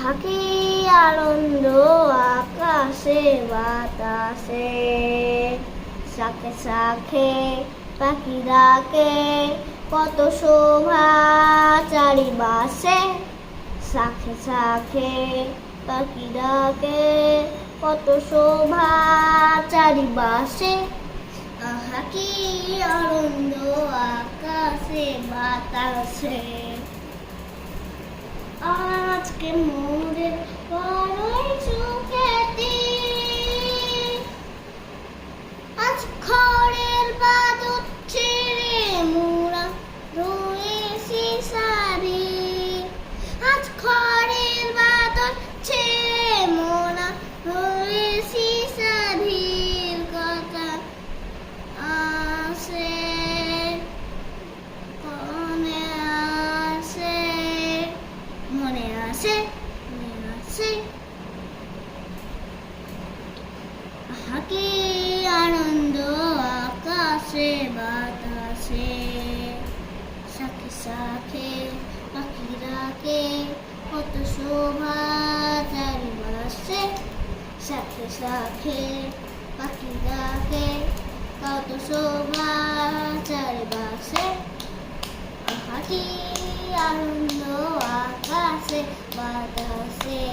আহা কি আনন্দ আকাশে বাতাসে, শাখে শাখে পাখি ডাকে, কত শোভা চারিপাশে। শাখে শাখে পাখি ডাকে, কত শোভা চারিপাশে। আহা কি আনন্দ আকাশে বাতাসে। আজকে মোদের বড়ই সুখেতি, আজ খড়ের বাদর ছেড়ে মোরা রয়েছি সারি। আজ খড়ের বাদর ছেড়ে মোরা রয়েছি সারির কথা আসে, মনে আসে, মনে আসে, মনে আসে। আহা কি আনন্দ আকাশে বাতাসে, শাখে শাখে পাখি ডাকে, কত শোভা চারিপাশে। শাখে শাখে পাখি ডাকে, কত শোভা চারিপাশে। আহা কি আনন্দ আকাশে বাতাসে।